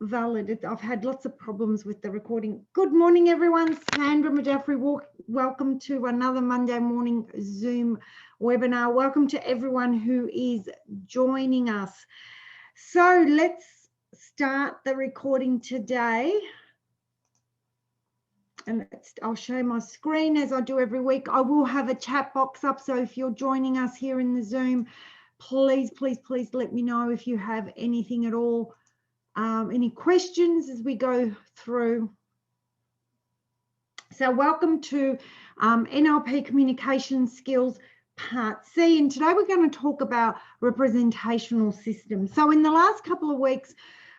valid. I've had lots of problems with the recording. Good morning, everyone. Sandra Majaffrey, welcome to another Monday morning Zoom webinar. Welcome to everyone who is joining us. So let's start the recording today. And I'll show my screen as I do every week. I will have a chat box up, so if you're joining us here in the Zoom, please let me know if you have anything at all, any questions as we go through. So welcome to NLP Communication Skills Part C, and today we're going to talk about representational systems. So in the last couple of weeks,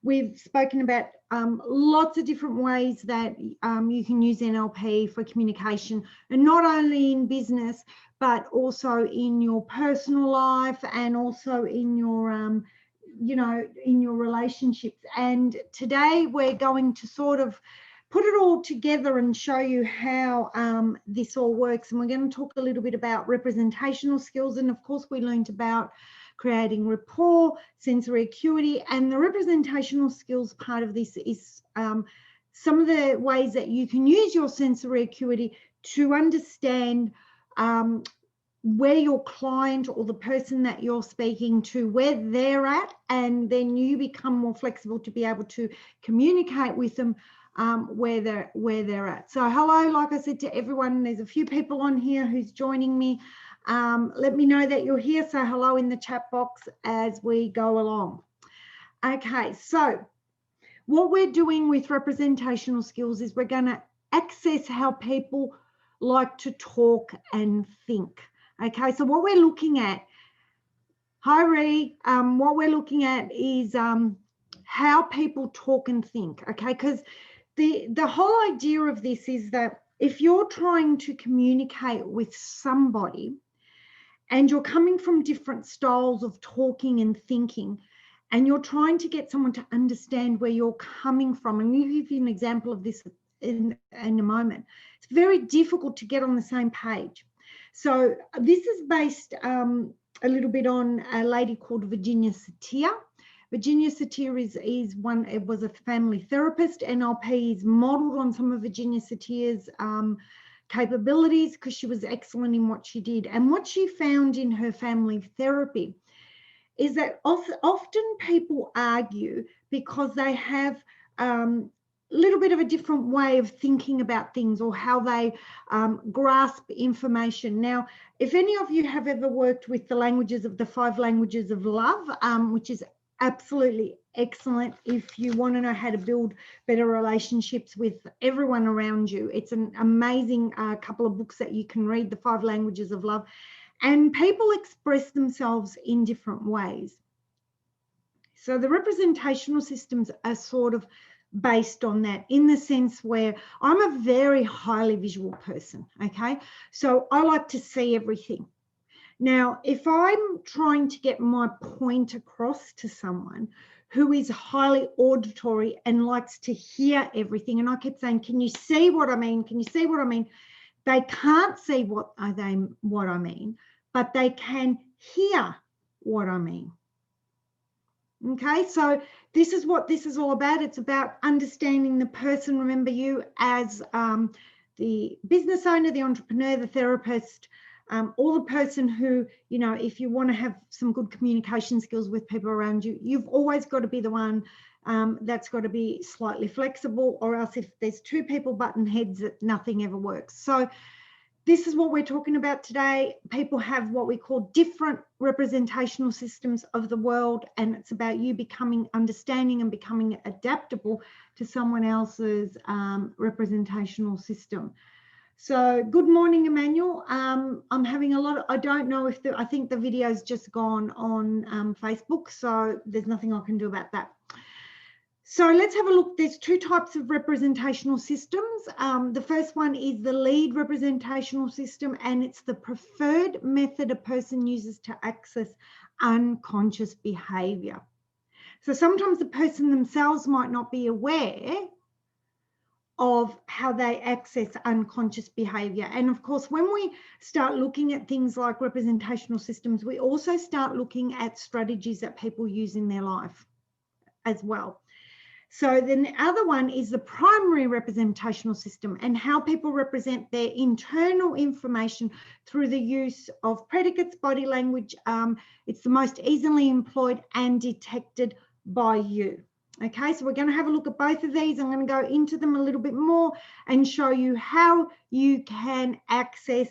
we've spoken about lots of different ways that you can use NLP for communication, and not only in business, but also in your personal life and also in your, in your relationships. And today we're going to sort of put it all together and show you how this all works. And we're going to talk a little bit about representational skills. And of course, we learned about creating rapport, sensory acuity, and the representational skills part of this is some of the ways that you can use your sensory acuity to understand where your client or the person that you're speaking to, where they're at, and then you become more flexible to be able to communicate with them where they're at. So hello, like I said to everyone, there's a few people on here who's joining me. Let me know that you're here. So hello in the chat box as we go along. Okay, so what we're doing with representational skills is we're going to access how people like to talk and think. Okay, so what we're looking at, hi Ree, what we're looking at is how people talk and think. Okay, because the whole idea of this is that if you're trying to communicate with somebody, and you're coming from different styles of talking and thinking, and you're trying to get someone to understand where you're coming from, and we'll give you an example of this in a moment. It's very difficult to get on the same page. So this is based a little bit on a lady called Virginia Satir. Virginia Satir was a family therapist. NLP is modeled on some of Virginia Satir's capabilities because she was excellent in what she did. And what she found in her family therapy is that often people argue because they have a little bit of a different way of thinking about things or how they grasp information. Now, if any of you have ever worked with the 5 languages of love, which is absolutely excellent if you want to know how to build better relationships with everyone around you. It's an amazing couple of books that you can read, the 5 languages of love. And people express themselves in different ways. So the representational systems are sort of based on that, in the sense where I'm a very highly visual person, okay? So I like to see everything. Now, if I'm trying to get my point across to someone who is highly auditory and likes to hear everything, and I keep saying, can you see what I mean? Can you see what I mean? They can't see what I mean, but they can hear what I mean. Okay, so this is what this is all about. It's about understanding the person. Remember, you as the business owner, the entrepreneur, the therapist, or the person who, if you want to have some good communication skills with people around you, you've always got to be the one that's got to be slightly flexible, or else if there's 2 people button heads, nothing ever works. So this is what we're talking about today. People have what we call different representational systems of the world, and it's about you understanding and becoming adaptable to someone else's representational system. So good morning, Emmanuel. I'm having a lot of, I don't know if I think the video's just gone on Facebook, so there's nothing I can do about that. So let's have a look. There's 2 types of representational systems. The first one is the lead representational system, and it's the preferred method a person uses to access unconscious behavior. So sometimes the person themselves might not be aware of how they access unconscious behavior. And of course, when we start looking at things like representational systems, we also start looking at strategies that people use in their life as well. So then the other one is the primary representational system, and how people represent their internal information through the use of predicates, body language. It's the most easily employed and detected by you. Okay, so we're going to have a look at both of these. I'm going to go into them a little bit more and show you how you can access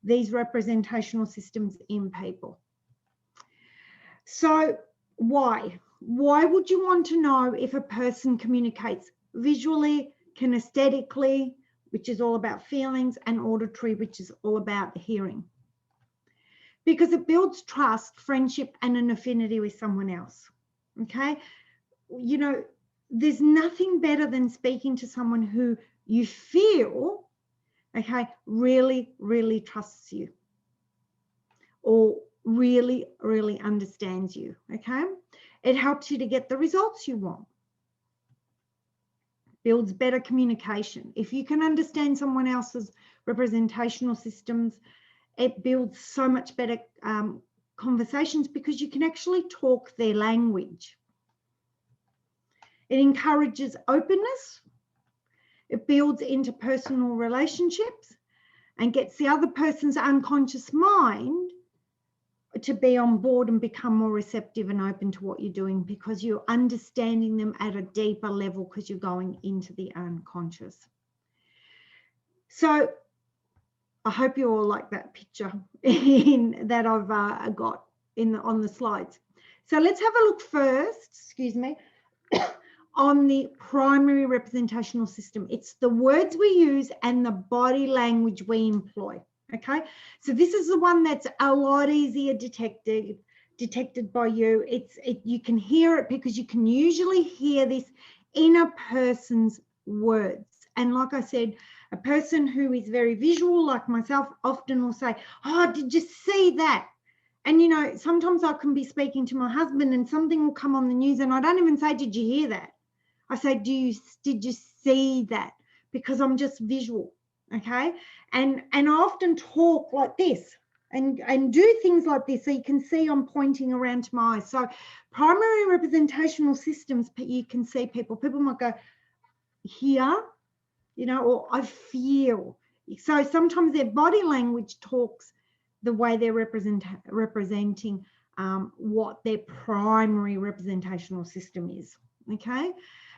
these representational systems in people. So why? Why would you want to know if a person communicates visually, kinesthetically, which is all about feelings, and auditory, which is all about hearing? Because it builds trust, friendship, and an affinity with someone else. Okay? You know, there's nothing better than speaking to someone who you feel, okay, really, really trusts you, or really, really understands you, okay? It helps you to get the results you want. Builds better communication. If you can understand someone else's representational systems, it builds so much better conversations, because you can actually talk their language. It encourages openness. It builds interpersonal relationships and gets the other person's unconscious mind to be on board and become more receptive and open to what you're doing, because you're understanding them at a deeper level, because you're going into the unconscious. So I hope you all like that picture that I've got on the slides. So let's have a look first, excuse me, on the primary representational system. It's the words we use and the body language we employ. Okay, so this is the one that's a lot easier detected by you. You can hear it, because you can usually hear this in a person's words. And like I said, a person who is very visual, like myself, often will say, "Oh, did you see that?" And you know, sometimes I can be speaking to my husband and something will come on the news, and I don't even say, "Did you hear that?" I say, did you see that? Because I'm just visual. Okay, and I often talk like this and do things like this, so you can see I'm pointing around to my eyes. So primary representational systems, you can see people might go here, you know, or I feel. So sometimes their body language talks the way they're representing what their primary representational system is. Okay,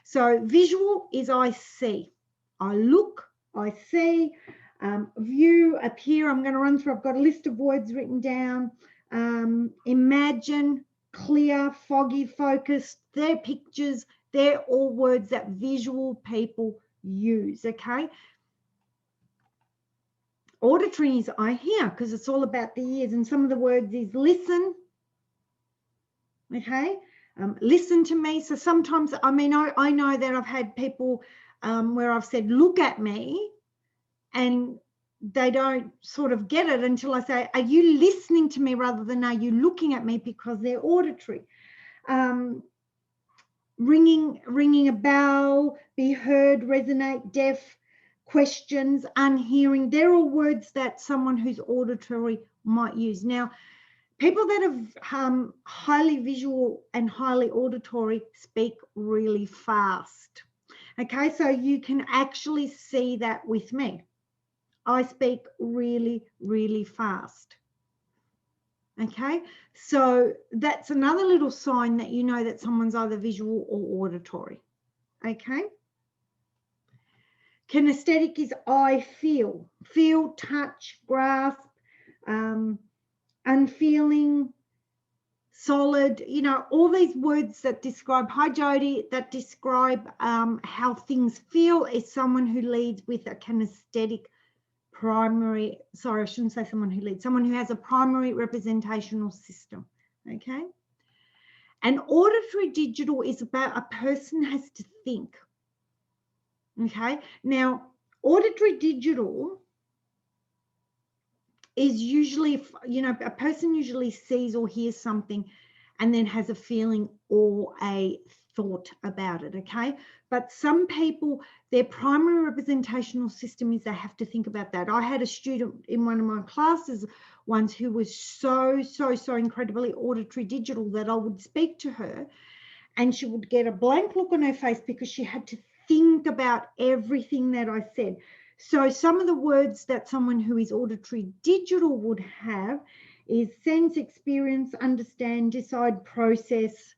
so visual is I see, I look, I see, view, appear. I'm going to run through, I've got a list of words written down. Imagine, clear, foggy, focused, they're pictures, they're all words that visual people use, okay? Auditory is I hear, because it's all about the ears, and some of the words is listen, okay? Listen to me. So sometimes, I mean, I know that I've had people where I've said, look at me, and they don't sort of get it until I say, are you listening to me, rather than are you looking at me, because they're auditory. Ringing a bell, be heard, resonate, deaf, questions, unhearing, they're all words that someone who's auditory might use. Now, people that have highly visual and highly auditory speak really fast. Okay, so you can actually see that with me. I speak really, really fast. Okay, so that's another little sign that you know that someone's either visual or auditory. Okay. Kinesthetic is I feel, touch, grasp, unfeeling, solid, you know, all these words that describe, hi Jody, that describe how things feel, is someone who leads with a kinesthetic primary, sorry, I shouldn't say someone who leads, someone who has a primary representational system, okay? And auditory digital is about a person has to think, okay? Now, auditory digital is usually, you know, a person usually sees or hears something and then has a feeling or a thought about it, okay? But some people, their primary representational system is they have to think about that. I had a student in one of my classes once who was so incredibly auditory digital that I would speak to her and she would get a blank look on her face because she had to think about everything that I said. So some of the words that someone who is auditory digital would have is sense, experience, understand, decide, process,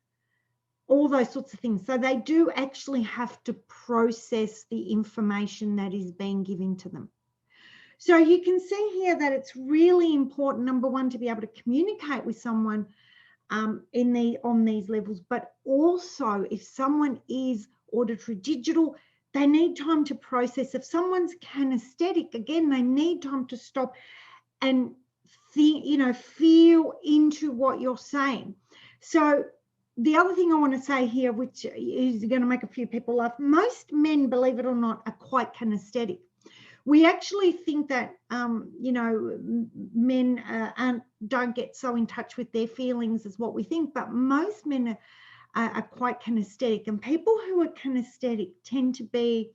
all those sorts of things. So they do actually have to process the information that is being given to them. So you can see here that it's really important, number one, to be able to communicate with someone on these levels, but also if someone is auditory digital, they need time to process. If someone's kinesthetic, again, they need time to stop and feel into what you're saying. So the other thing I want to say here, which is going to make a few people laugh, most men, believe it or not, are quite kinesthetic. We actually think that, men don't get so in touch with their feelings as what we think, but most men are quite kinesthetic. And people who are kinesthetic tend to be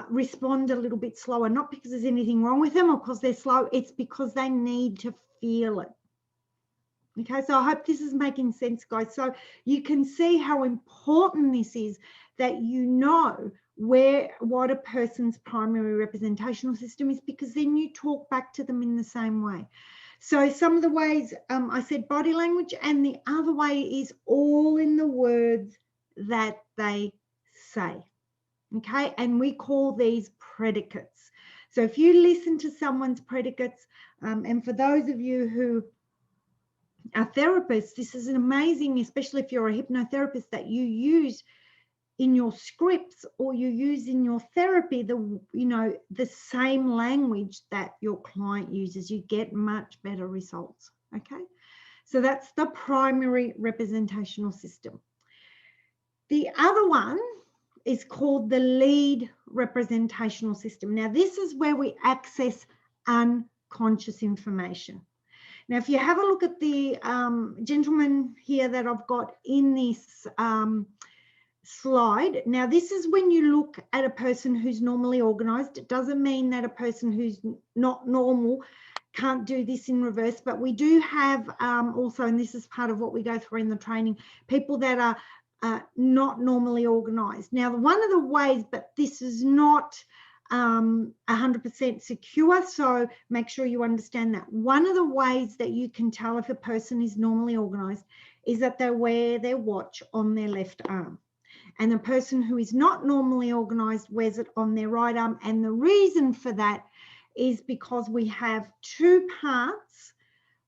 respond a little bit slower, not because there's anything wrong with them or because they're slow, it's because they need to feel it. Okay, so I hope this is making sense, guys. So you can see how important this is, that you know what a person's primary representational system is, because then you talk back to them in the same way. So some of the ways, I said body language, and the other way is all in the words that they say. Okay, and we call these predicates. So if you listen to someone's predicates, and for those of you who are therapists, this is an amazing, especially if you're a hypnotherapist, that you use in your scripts or you use in your therapy the same language that your client uses. You get much better results. Okay, so that's the primary representational system. The other one is called the lead representational system. Now this is where we access unconscious information. Now, if you have a look at the gentleman here that I've got in this slide, now this is when you look at a person who's normally organized. It doesn't mean that a person who's not normal can't do this in reverse, but we do have also, and this is part of what we go through in the training, people that are not normally organized. Now, one of the ways, but this is not 100% secure, so make sure you understand that. One of the ways that you can tell if a person is normally organized is that they wear their watch on their left arm, and the person who is not normally organized wears it on their right arm. And the reason for that is because we have two parts,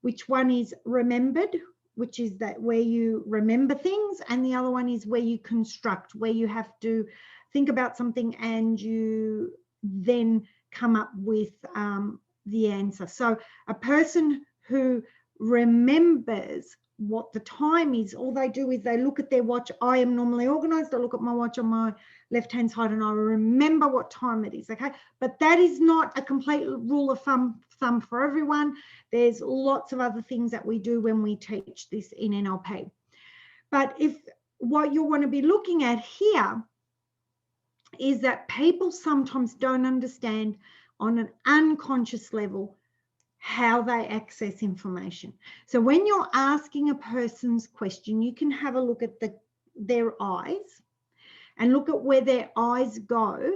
which one is remembered, which is that where you remember things, and the other one is where you construct, where you have to think about something and you then come up with the answer. So a person who remembers what the time is, all they do is they look at their watch. I am normally organized. I look at my watch on my left hand side and I remember what time it is. Okay, but that is not a complete rule of thumb for everyone. There's lots of other things that we do when we teach this in NLP. But if what you want to be looking at here is that people sometimes don't understand on an unconscious level how they access information. So when you're asking a person's question, you can have a look at their eyes and look at where their eyes go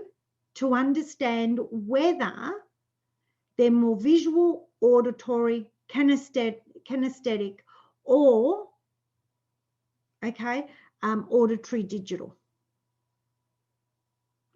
to understand whether they're more visual, auditory, kinesthetic, or auditory digital.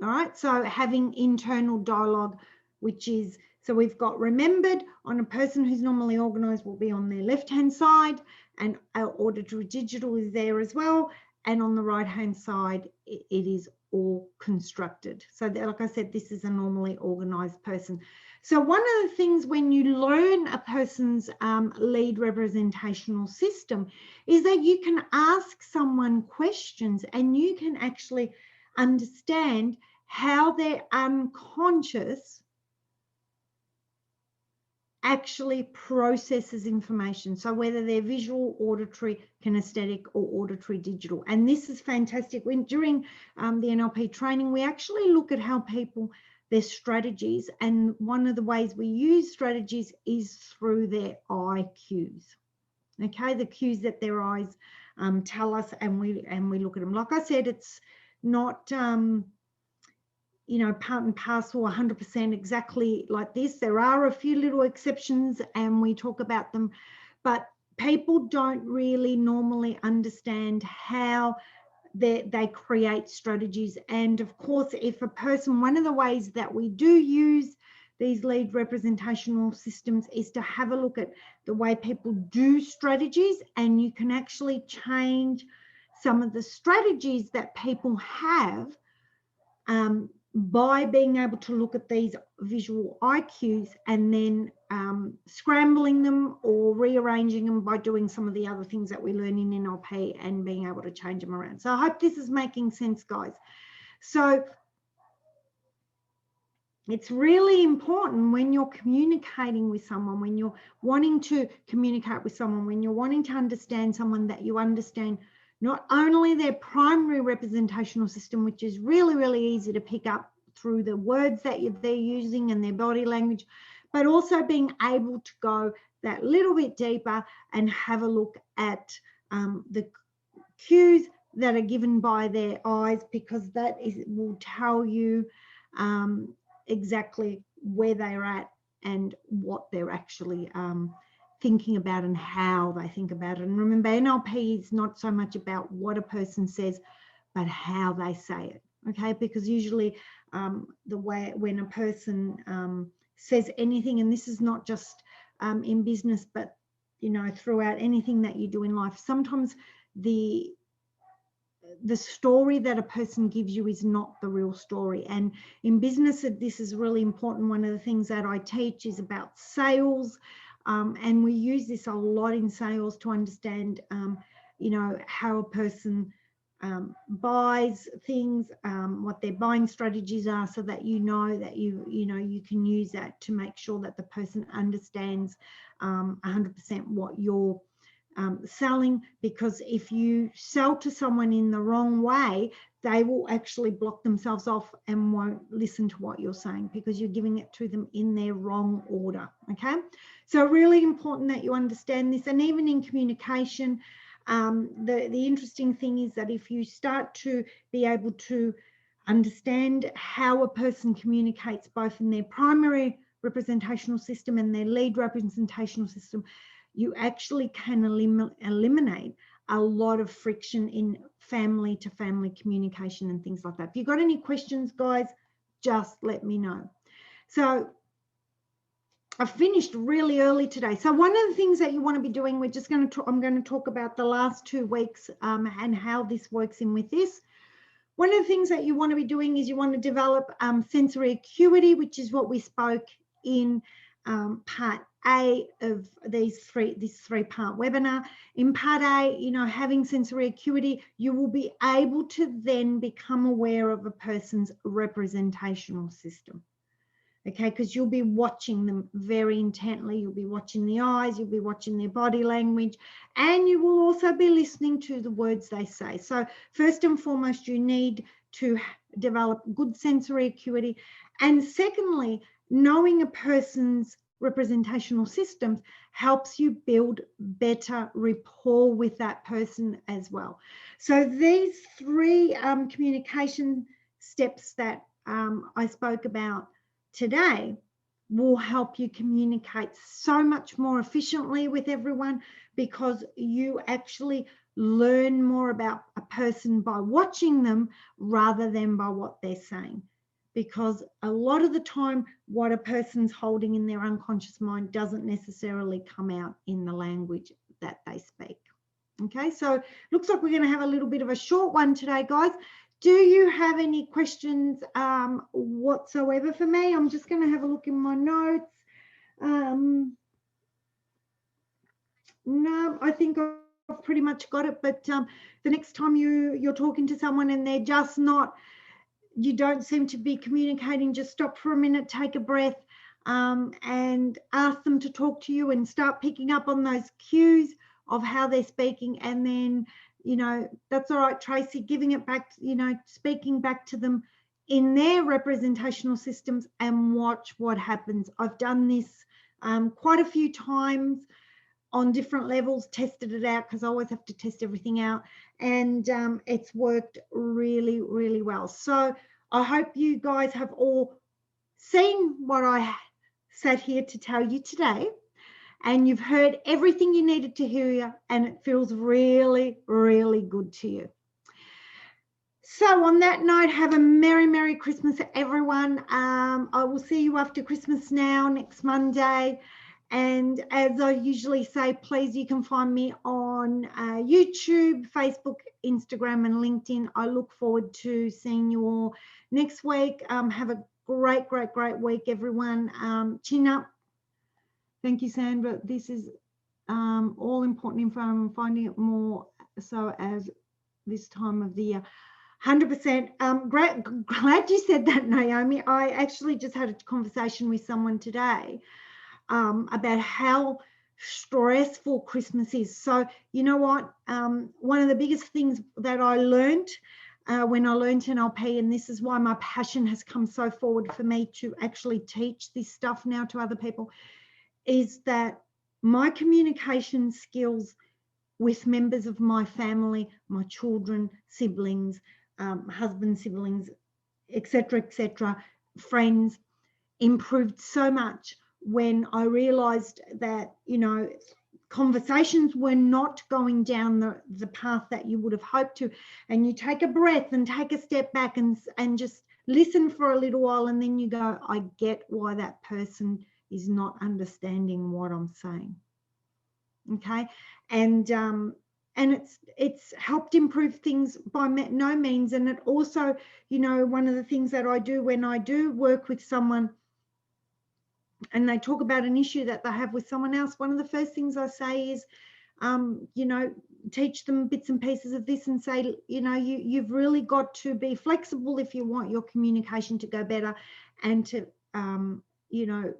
All right, so having internal dialogue, which is, so we've got remembered on a person who's normally organized will be on their left-hand side, and our auditory digital is there as well. And on the right-hand side, it is all constructed. So like I said, this is a normally organized person. So one of the things when you learn a person's lead representational system is that you can ask someone questions and you can actually understand how their unconscious actually processes information. So whether they're visual, auditory, kinesthetic, or auditory digital. And this is fantastic. During the NLP training, we actually look at how people, their strategies, and one of the ways we use strategies is through their eye cues. Okay, the cues that their eyes tell us, and we look at them. Like I said, it's not you know, part and parcel 100% exactly like this. There are a few little exceptions and we talk about them, but people don't really normally understand how they create strategies. And of course, if a person, one of the ways that we do use these lead representational systems is to have a look at the way people do strategies, and you can actually change some of the strategies that people have by being able to look at these visual IQs and then scrambling them or rearranging them by doing some of the other things that we learn in NLP and being able to change them around. So I hope this is making sense, guys. So it's really important when you're communicating with someone, when you're wanting to communicate with someone, when you're wanting to understand someone, that you understand not only their primary representational system, which is really, really easy to pick up through the words that they're using and their body language, but also being able to go that little bit deeper and have a look at the cues that are given by their eyes, because that will tell you exactly where they're at and what they're actually thinking about and how they think about it. And remember, NLP is not so much about what a person says, but how they say it, okay? Because usually the way when a person says anything, and this is not just in business, but, you know, throughout anything that you do in life, sometimes the story that a person gives you is not the real story. And in business, this is really important. One of the things that I teach is about sales. And we use this a lot in sales to understand, you know, how a person buys things, what their buying strategies are, so that you know that you can use that to make sure that the person understands 100% what you're selling. Because if you sell to someone in the wrong way, they will actually block themselves off and won't listen to what you're saying, because you're giving it to them in their wrong order. Okay, so really important that you understand this. And even in communication, the interesting thing is that if you start to be able to understand how a person communicates, both in their primary representational system and their lead representational system, you actually can eliminate a lot of friction in family to family communication and things like that. If you've got any questions, guys, just let me know. So I finished really early today. So one of the things that you want to be doing, I'm going to talk about the last 2 weeks and how this works in with this. One of the things that you want to be doing is you want to develop sensory acuity, which is what we spoke in part A of this 3-part webinar. In part A, you know, having sensory acuity, you will be able to then become aware of a person's representational system. Okay, because you'll be watching them very intently. You'll be watching the eyes, you'll be watching their body language, and you will also be listening to the words they say. So first and foremost, you need to develop good sensory acuity. And secondly, knowing a person's representational systems helps you build better rapport with that person as well. So these 3 communication steps that I spoke about today will help you communicate so much more efficiently with everyone, because you actually learn more about a person by watching them rather than by what they're saying. Because a lot of the time, what a person's holding in their unconscious mind doesn't necessarily come out in the language that they speak. Okay, so looks like we're going to have a little bit of a short one today, guys. Do you have any questions whatsoever for me? I'm just going to have a look in my notes. No, I think I've pretty much got it. But the next time you're talking to someone and they're just not, you don't seem to be communicating, just stop for a minute, take a breath, and ask them to talk to you and start picking up on those cues of how they're speaking. And then, you know, that's all right, Tracy, giving it back, you know, speaking back to them in their representational systems, and watch what happens. I've done this quite a few times on different levels, tested it out because I always have to test everything out, and it's worked really, really well. So I hope you guys have all seen what I sat here to tell you today, and you've heard everything you needed to hear, and it feels really, really good to you. So on that note, have a Merry, Merry Christmas, everyone. I will see you after Christmas now, next Monday. And as I usually say, please, you can find me on YouTube, Facebook, Instagram, and LinkedIn. I look forward to seeing you all next week. Have a great, great, great week, everyone. Chin up. Thank you, Sandra. This is all important info. I'm finding it more so as this time of the year. 100%. Glad you said that, Naomi. I actually just had a conversation with someone today about how stressful Christmas is. So you know what? One of the biggest things that I learned when I learned NLP, and this is why my passion has come so forward for me to actually teach this stuff now to other people, is that my communication skills with members of my family, my children, siblings, husband, siblings, etc., friends, improved so much when I realized that, you know, conversations were not going down the path that you would have hoped to. And you take a breath and take a step back and just listen for a little while, and then you go, I get why that person is not understanding what I'm saying. Okay. And it's helped improve things by no means. And it also, you know, one of the things that I do when I do work with someone and they talk about an issue that they have with someone else, one of the first things I say is, you know, teach them bits and pieces of this and say, you know, you've really got to be flexible if you want your communication to go better, and to, you know,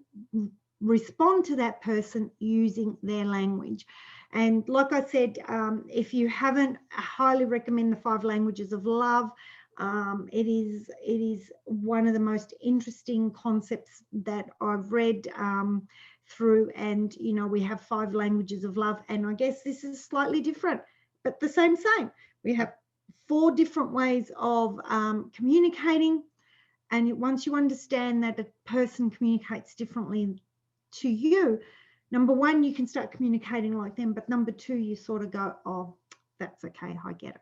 respond to that person using their language. And like I said, if you haven't, I highly recommend the 5 Languages of Love. It is one of the most interesting concepts that I've read through, and you know, we have 5 languages of love, and I guess this is slightly different, but the same. We have 4 different ways of communicating, and once you understand that a person communicates differently to you, number 1, you can start communicating like them, but number 2, you sort of go, oh, that's okay, I get it.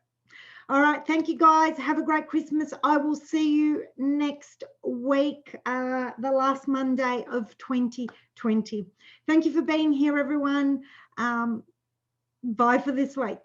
All right, thank you guys. Have a great Christmas. I will see you next week, the last Monday of 2020. Thank you for being here, everyone. Bye for this week.